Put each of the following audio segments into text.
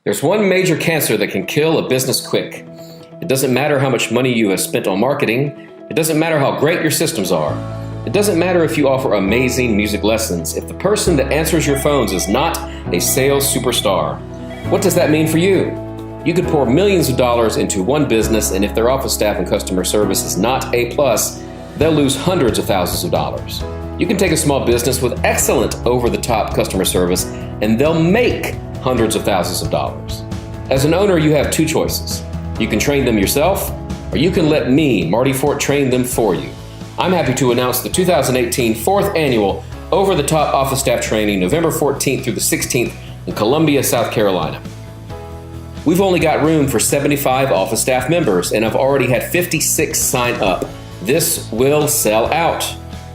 There's one major cancer that can kill a business quick. It doesn't matter how much money you have spent on marketing. It doesn't matter how great your systems are. It doesn't matter if you offer amazing music lessons. If the person that answers your phones is not a sales superstar, what does that mean for you? You could pour millions of dollars into one business, and if their office staff and customer service is not A+, they'll lose hundreds of thousands of dollars. You can take a small business with excellent over-the-top customer service, and they'll make hundreds of thousands of dollars. As an owner, you have two choices. You can train them yourself, or you can let me, Marty Fort, train them for you. I'm happy to announce the 2018 4th Annual Over-the-Top Office Staff Training, November 14th through the 16th in Columbia, South Carolina. We've only got room for 75 office staff members, and I've already had 56 sign up. This will sell out.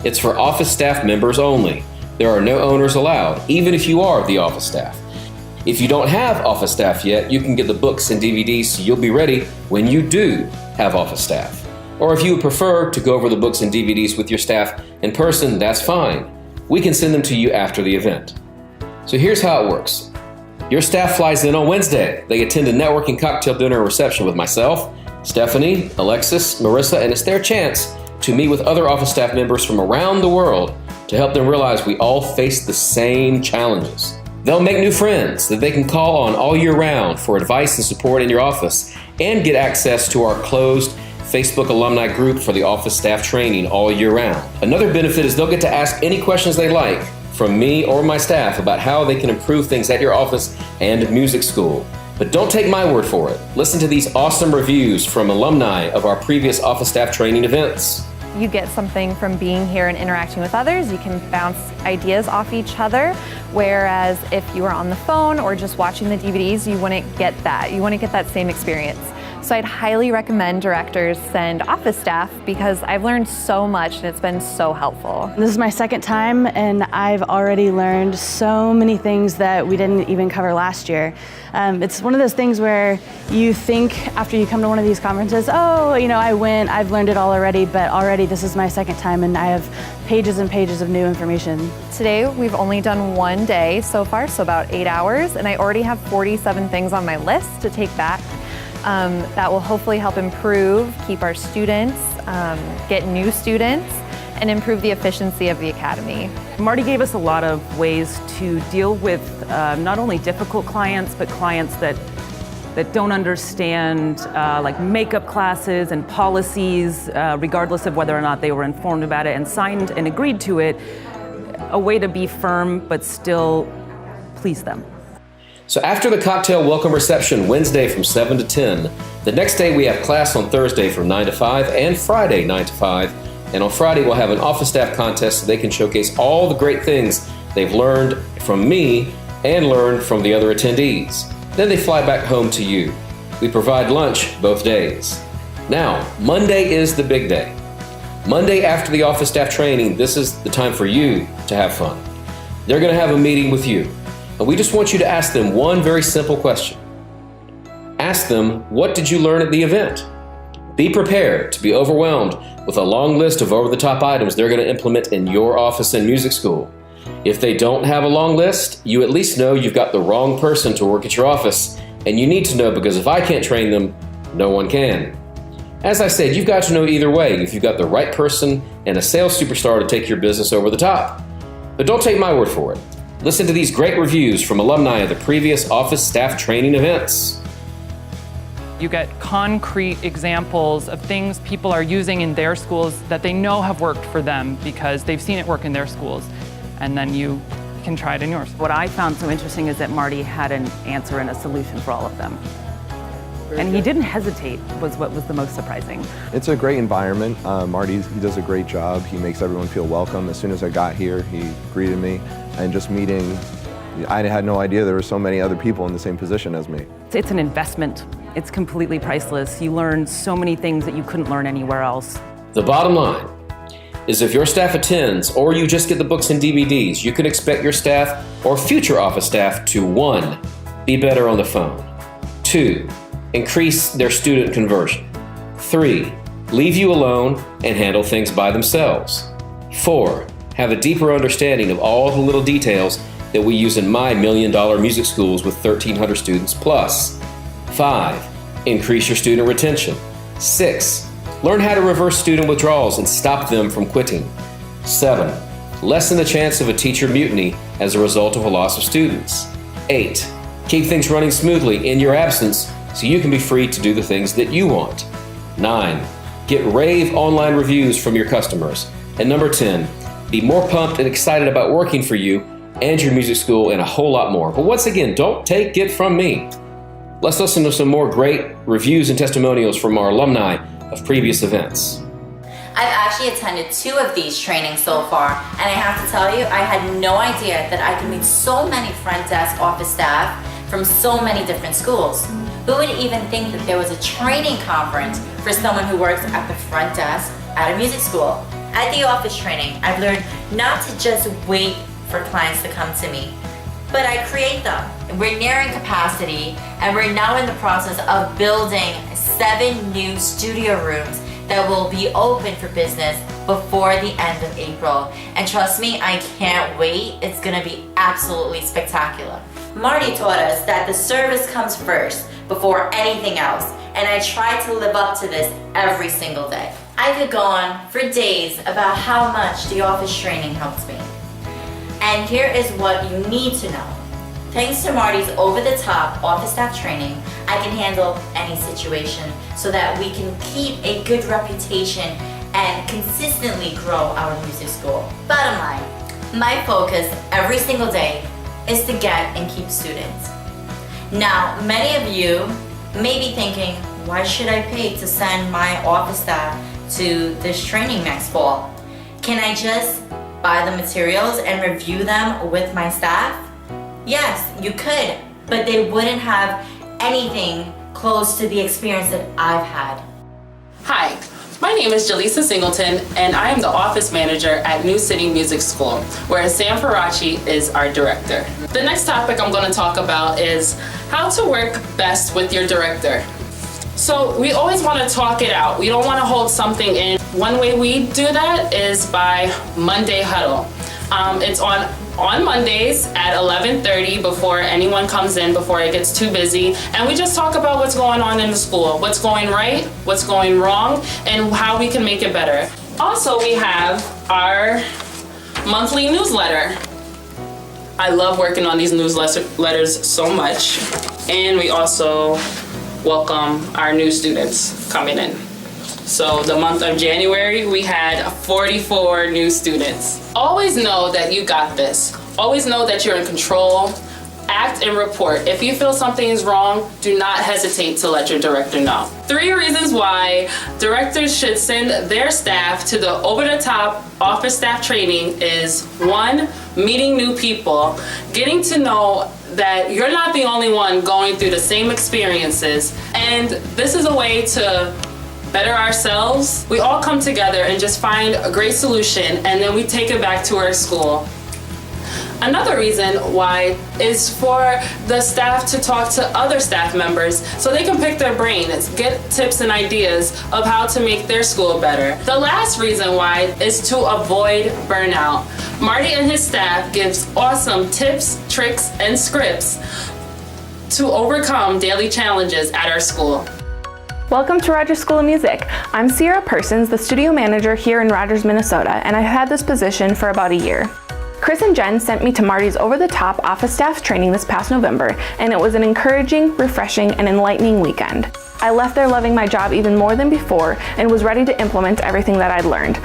It's for office staff members only. There are no owners allowed, even if you are the office staff. If you don't have office staff yet, you can get the books and DVDs so you'll be ready when you do have office staff. Or if you would prefer to go over the books and DVDs with your staff in person, that's fine. We can send them to you after the event. So here's how it works. Your staff flies in on Wednesday. They attend a networking cocktail dinner reception with myself, Stephanie, Alexis, Marissa, and it's their chance to meet with other office staff members from around the world to help them realize we all face the same challenges. They'll make new friends that they can call on all year round for advice and support in your office, and get access to our closed Facebook alumni group for the office staff training all year round. Another benefit is they'll get to ask any questions they like from me or my staff about how they can improve things at your office and music school. But don't take my word for it. Listen to these awesome reviews from alumni of our previous office staff training events. You get something from being here and interacting with others. You can bounce ideas off each other, whereas if you were on the phone or just watching the DVDs, you wouldn't get that. You wouldn't get that same experience. So I'd highly recommend directors send office staff because I've learned so much and it's been so helpful. This is my second time and I've already learned so many things that we didn't even cover last year. It's one of those things where you think after you come to one of these conferences, oh, you know, I went, I've learned it all already, but already this is my second time and I have pages and pages of new information. Today we've only done one day so far, so about 8 hours, and I already have 47 things on my list to take back. That will hopefully help improve, keep our students, get new students, and improve the efficiency of the academy. Marty gave us a lot of ways to deal with not only difficult clients, but clients that don't understand like makeup classes and policies, regardless of whether or not they were informed about it and signed and agreed to it, a way to be firm but still please them. So after the cocktail welcome reception Wednesday from 7 to 10, the next day we have class on Thursday from 9 to 5 and Friday 9 to 5. And on Friday we'll have an office staff contest so they can showcase all the great things they've learned from me and learned from the other attendees. Then they fly back home to you. We provide lunch both days. Now, Monday is the big day. Monday after the office staff training, this is the time for you to have fun. They're going to have a meeting with you. And we just want you to ask them one very simple question. Ask them, what did you learn at the event? Be prepared to be overwhelmed with a long list of over-the-top items they're going to implement in your office and music school. If they don't have a long list, you at least know you've got the wrong person to work at your office, and you need to know because if I can't train them, no one can. As I said, you've got to know either way if you've got the right person and a sales superstar to take your business over the top. But don't take my word for it. Listen to these great reviews from alumni of the previous office staff training events. You get concrete examples of things people are using in their schools that they know have worked for them because they've seen it work in their schools, and then you can try it in yours. What I found so interesting is that Marty had an answer and a solution for all of them. And he didn't hesitate, was what was the most surprising. It's a great environment. Marty, he does a great job. He makes everyone feel welcome. As soon as I got here, he greeted me. And just meeting, I had no idea there were so many other people in the same position as me. It's an investment. It's completely priceless. You learn so many things that you couldn't learn anywhere else. The bottom line is if your staff attends or you just get the books and DVDs, you can expect your staff or future office staff to 1, be better on the phone, 2, increase their student conversion, 3, leave you alone and handle things by themselves, 4, have a deeper understanding of all the little details that we use in my $1 million music schools with 1,300 students plus. 5. Increase your student retention. 6. Learn how to reverse student withdrawals and stop them from quitting. 7. Lessen the chance of a teacher mutiny as a result of a loss of students. 8. Keep things running smoothly in your absence so you can be free to do the things that you want. 9. Get rave online reviews from your customers. And number 10, be more pumped and excited about working for you and your music school and a whole lot more. But once again, don't take it from me. Let's listen to some more great reviews and testimonials from our alumni of previous events. I've actually attended 2 of these trainings so far, and I have to tell you, I had no idea that I could meet so many front desk office staff from so many different schools. Who would even think that there was a training conference for someone who works at the front desk at a music school? At the office training, I've learned not to just wait for clients to come to me, but I create them. We're nearing capacity, and we're now in the process of building 7 new studio rooms that will be open for business before the end of April. And trust me, I can't wait. It's gonna be absolutely spectacular. Marty taught us that the service comes first before anything else, and I try to live up to this every single day. I could go on for days about how much the office training helps me. And here is what you need to know. Thanks to Marty's over-the-top office staff training, I can handle any situation so that we can keep a good reputation and consistently grow our music school. Bottom line, my focus every single day is to get and keep students. Now, many of you may be thinking, why should I pay to send my office staff to this training next fall? Can I just buy the materials and review them with my staff? Yes, you could, but they wouldn't have anything close to the experience that I've had. Hi, my name is Jaleesa Singleton, and I am the office manager at New City Music School, where Sam Faraci is our director. The next topic I'm going to talk about is how to work best with your director. So we always want to talk it out. We don't want to hold something in. One way we do that is by Monday Huddle. It's on Mondays at 11:30 before anyone comes in, before it gets too busy, and we just talk about what's going on in the school, what's going right, what's going wrong, and how we can make it better. Also, we have our monthly newsletter. I love working on these newsletters so much. And we also welcome our new students coming in. So the month of January, we had 44 new students. Always know that you got this. Always know that you're in control. Act and report. If you feel something is wrong, do not hesitate to let your director know. 3 reasons why directors should send their staff to the over-the-top office staff training is 1, meeting new people, getting to know that you're not the only one going through the same experiences, and this is a way to better ourselves. We all come together and just find a great solution, and then we take it back to our school. Another reason why is for the staff to talk to other staff members so they can pick their brains, get tips and ideas of how to make their school better. The last reason why is to avoid burnout. Marty and his staff gives awesome tips, tricks, and scripts to overcome daily challenges at our school. Welcome to Rogers School of Music. I'm Sierra Persons, the studio manager here in Rogers, Minnesota, and I've had this position for about a year. Chris and Jen sent me to Marty's over-the-top office staff training this past November, and it was an encouraging, refreshing, and enlightening weekend. I left there loving my job even more than before and was ready to implement everything that I'd learned.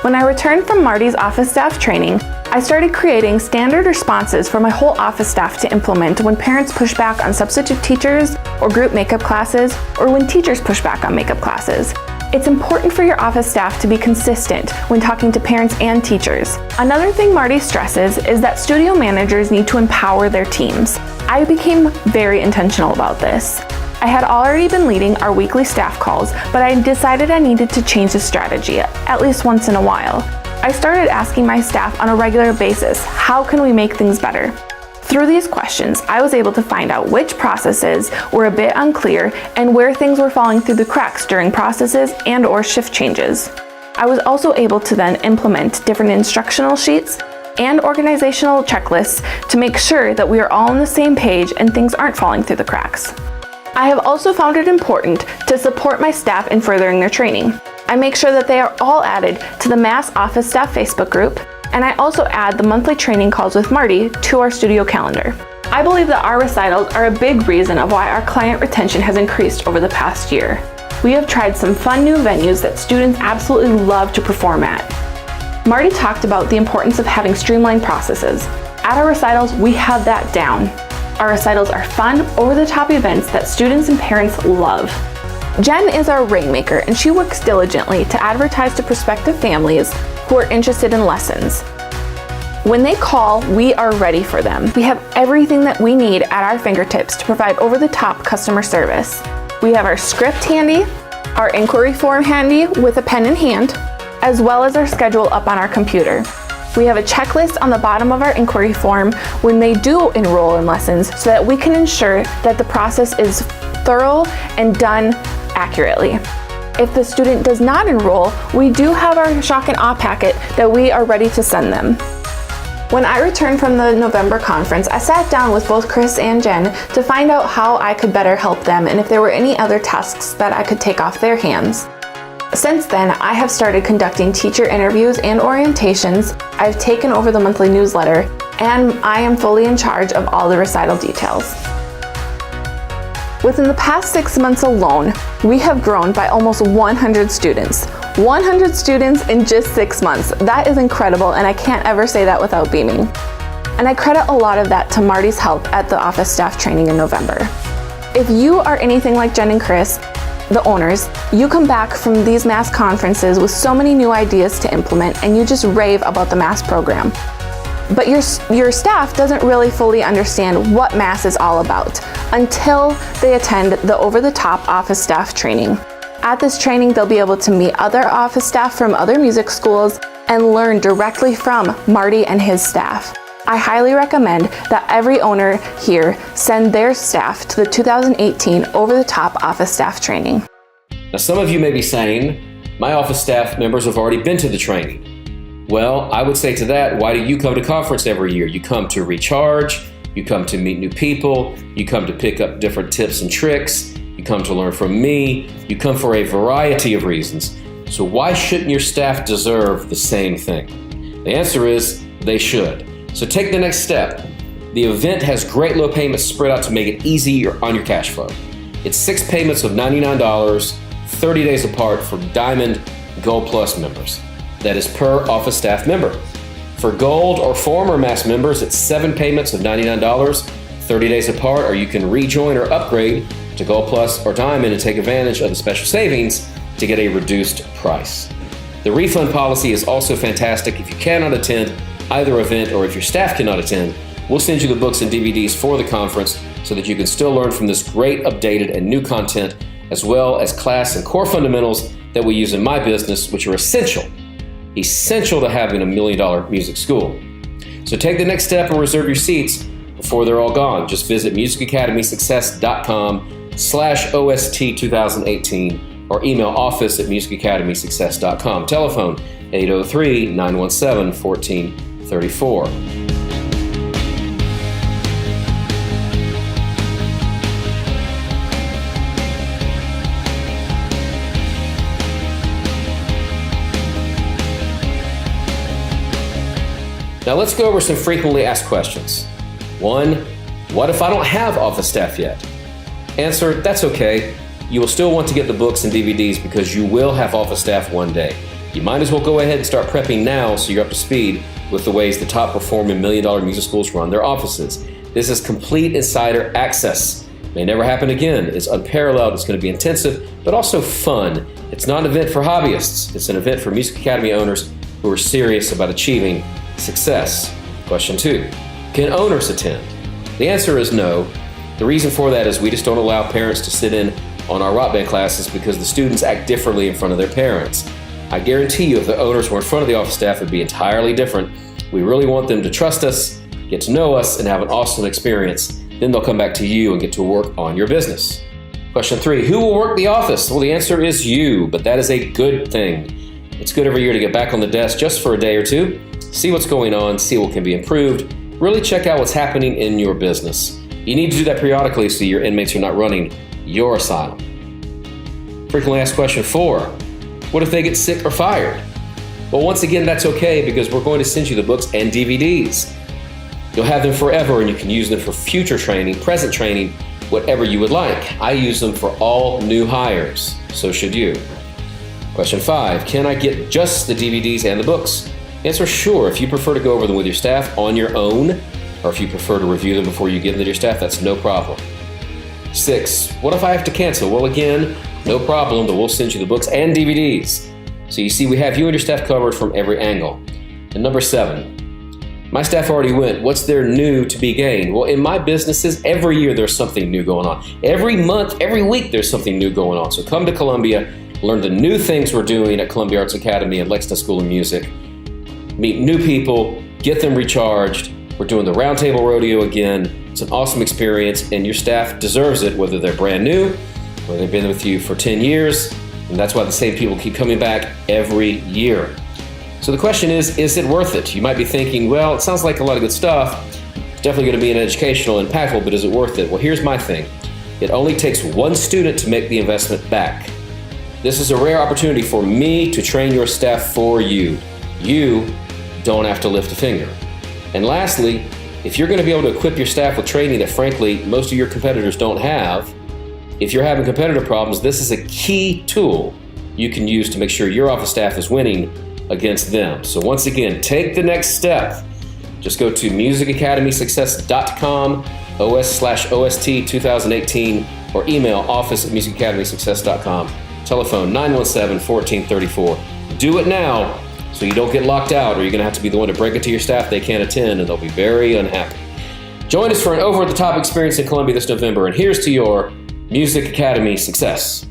When I returned from Marty's office staff training, I started creating standard responses for my whole office staff to implement when parents push back on substitute teachers or group makeup classes, or when teachers push back on makeup classes. It's important for your office staff to be consistent when talking to parents and teachers. Another thing Marty stresses is that studio managers need to empower their teams. I became very intentional about this. I had already been leading our weekly staff calls, but I decided I needed to change the strategy, at least once in a while. I started asking my staff on a regular basis, how can we make things better? Through these questions, I was able to find out which processes were a bit unclear and where things were falling through the cracks during processes and/or shift changes. I was also able to then implement different instructional sheets, and organizational checklists to make sure that we are all on the same page and things aren't falling through the cracks. I have also found it important to support my staff in furthering their training. I make sure that they are all added to the Mass Office Staff Facebook group, and I also add the monthly training calls with Marty to our studio calendar. I believe that our recitals are a big reason of why our client retention has increased over the past year. We have tried some fun new venues that students absolutely love to perform at. Marty talked about the importance of having streamlined processes. At our recitals, we have that down. Our recitals are fun, over-the-top events that students and parents love. Jen is our rainmaker, and she works diligently to advertise to prospective families who are interested in lessons. When they call, we are ready for them. We have everything that we need at our fingertips to provide over-the-top customer service. We have our script handy, our inquiry form handy with a pen in hand, as well as our schedule up on our computer. We have a checklist on the bottom of our inquiry form when they do enroll in lessons so that we can ensure that the process is thorough and done accurately. If the student does not enroll, we do have our shock and awe packet that we are ready to send them. When I returned from the November conference, I sat down with both Chris and Jen to find out how I could better help them and if there were any other tasks that I could take off their hands. Since then, I have started conducting teacher interviews and orientations, I've taken over the monthly newsletter, and I am fully in charge of all the recital details. Within the past 6 months alone, we have grown by almost 100 students. 100 students in just 6 months. That is incredible, and I can't ever say that without beaming. And I credit a lot of that to Marty's help at the office staff training in November. If you are anything like Jen and Chris, the owners, you come back from these Mass conferences with so many new ideas to implement, and you just rave about the Mass program. But your staff doesn't really fully understand what Mass is all about until they attend the over-the-top office staff training. At this training, they'll be able to meet other office staff from other music schools and learn directly from Marty and his staff. I highly recommend that every owner here send their staff to the 2018 Over-the-Top Office Staff Training. Now, some of you may be saying, my office staff members have already been to the training. Well, I would say to that, why do you come to conference every year? You come to recharge, you come to meet new people, you come to pick up different tips and tricks, you come to learn from me, you come for a variety of reasons. So why shouldn't your staff deserve the same thing? The answer is, they should. So take the next step. The event has great low payments spread out to make it easy on your cash flow. It's 6 payments of $99, 30 days apart for Diamond Gold Plus members. That is per office staff member. For Gold or former Mass members, it's 7 payments of $99, 30 days apart, or you can rejoin or upgrade to Gold Plus or Diamond and take advantage of the special savings to get a reduced price. The refund policy is also fantastic. If you cannot attend either event, or if your staff cannot attend, we'll send you the books and DVDs for the conference so that you can still learn from this great updated and new content, as well as class and core fundamentals that we use in my business, which are essential to having $1 million music school. So take the next step and reserve your seats before they're all gone. Just visit musicacademysuccess.com/OST 2018 or email office@musicacademysuccess.com. Telephone 803-917-1434. Now let's go over some frequently asked questions. 1, what if I don't have office staff yet? Answer, that's okay. You will still want to get the books and DVDs because you will have office staff one day. You might as well go ahead and start prepping now so you're up to speed with the ways the top performing $1 million music schools run their offices. This is complete insider access. May never happen again. It's unparalleled. It's going to be intensive, but also fun. It's not an event for hobbyists. It's an event for Music Academy owners who are serious about achieving success. Question 2, can owners attend? The answer is no. The reason for that is we just don't allow parents to sit in on our rock band classes because the students act differently in front of their parents. I guarantee you if the owners were in front of the office staff, it'd be entirely different. We really want them to trust us, get to know us, and have an awesome experience. Then they'll come back to you and get to work on your business. Question 3, who will work the office? Well, the answer is you, but that is a good thing. It's good every year to get back on the desk just for a day or two. see what's going on, see what can be improved, really check out what's happening in your business. You need to do that periodically so your inmates are not running your asylum. Frequently asked question 4, what if they get sick or fired? Well, once again, that's okay because we're going to send you the books and DVDs. You'll have them forever and you can use them for future training, present training, whatever you would like. I use them for all new hires, so should you. Question 5, can I get just the DVDs and the books? Answer, sure. If you prefer to go over them with your staff on your own, or if you prefer to review them before you give them to your staff, that's no problem. 6, what if I have to cancel? Well, again, no problem, but we'll send you the books and DVDs. So you see, we have you and your staff covered from every angle. And number 7, my staff already went. What's there new to be gained? Well, in my businesses, every year there's something new going on. Every month, every week, there's something new going on. So come to Columbia, learn the new things we're doing at Columbia Arts Academy and Lexington School of Music. Meet new people, get them recharged. We're doing the Roundtable Rodeo again. It's an awesome experience, and your staff deserves it, whether they're brand new, whether they've been with you for 10 years, and that's why the same people keep coming back every year. So the question is it worth it? You might be thinking, well, it sounds like a lot of good stuff. It's definitely going to be an educational, impactful, but is it worth it? Well, here's my thing. It only takes one student to make the investment back. This is a rare opportunity for me to train your staff for you. You don't have to lift a finger. And lastly, if you're going to be able to equip your staff with training that frankly most of your competitors don't have, if you're having competitive problems, this is a key tool you can use to make sure your office staff is winning against them. So once again, take the next step. Just go to musicacademysuccess.com, OS/OST 2018, or email office@musicacademysuccess.com. Telephone 917-1434. Do it now so you don't get locked out, or you're going to have to be the one to break it to your staff they can't attend, and they'll be very unhappy. Join us for an over-the-top experience in Columbia this November, and here's to your Music Academy success.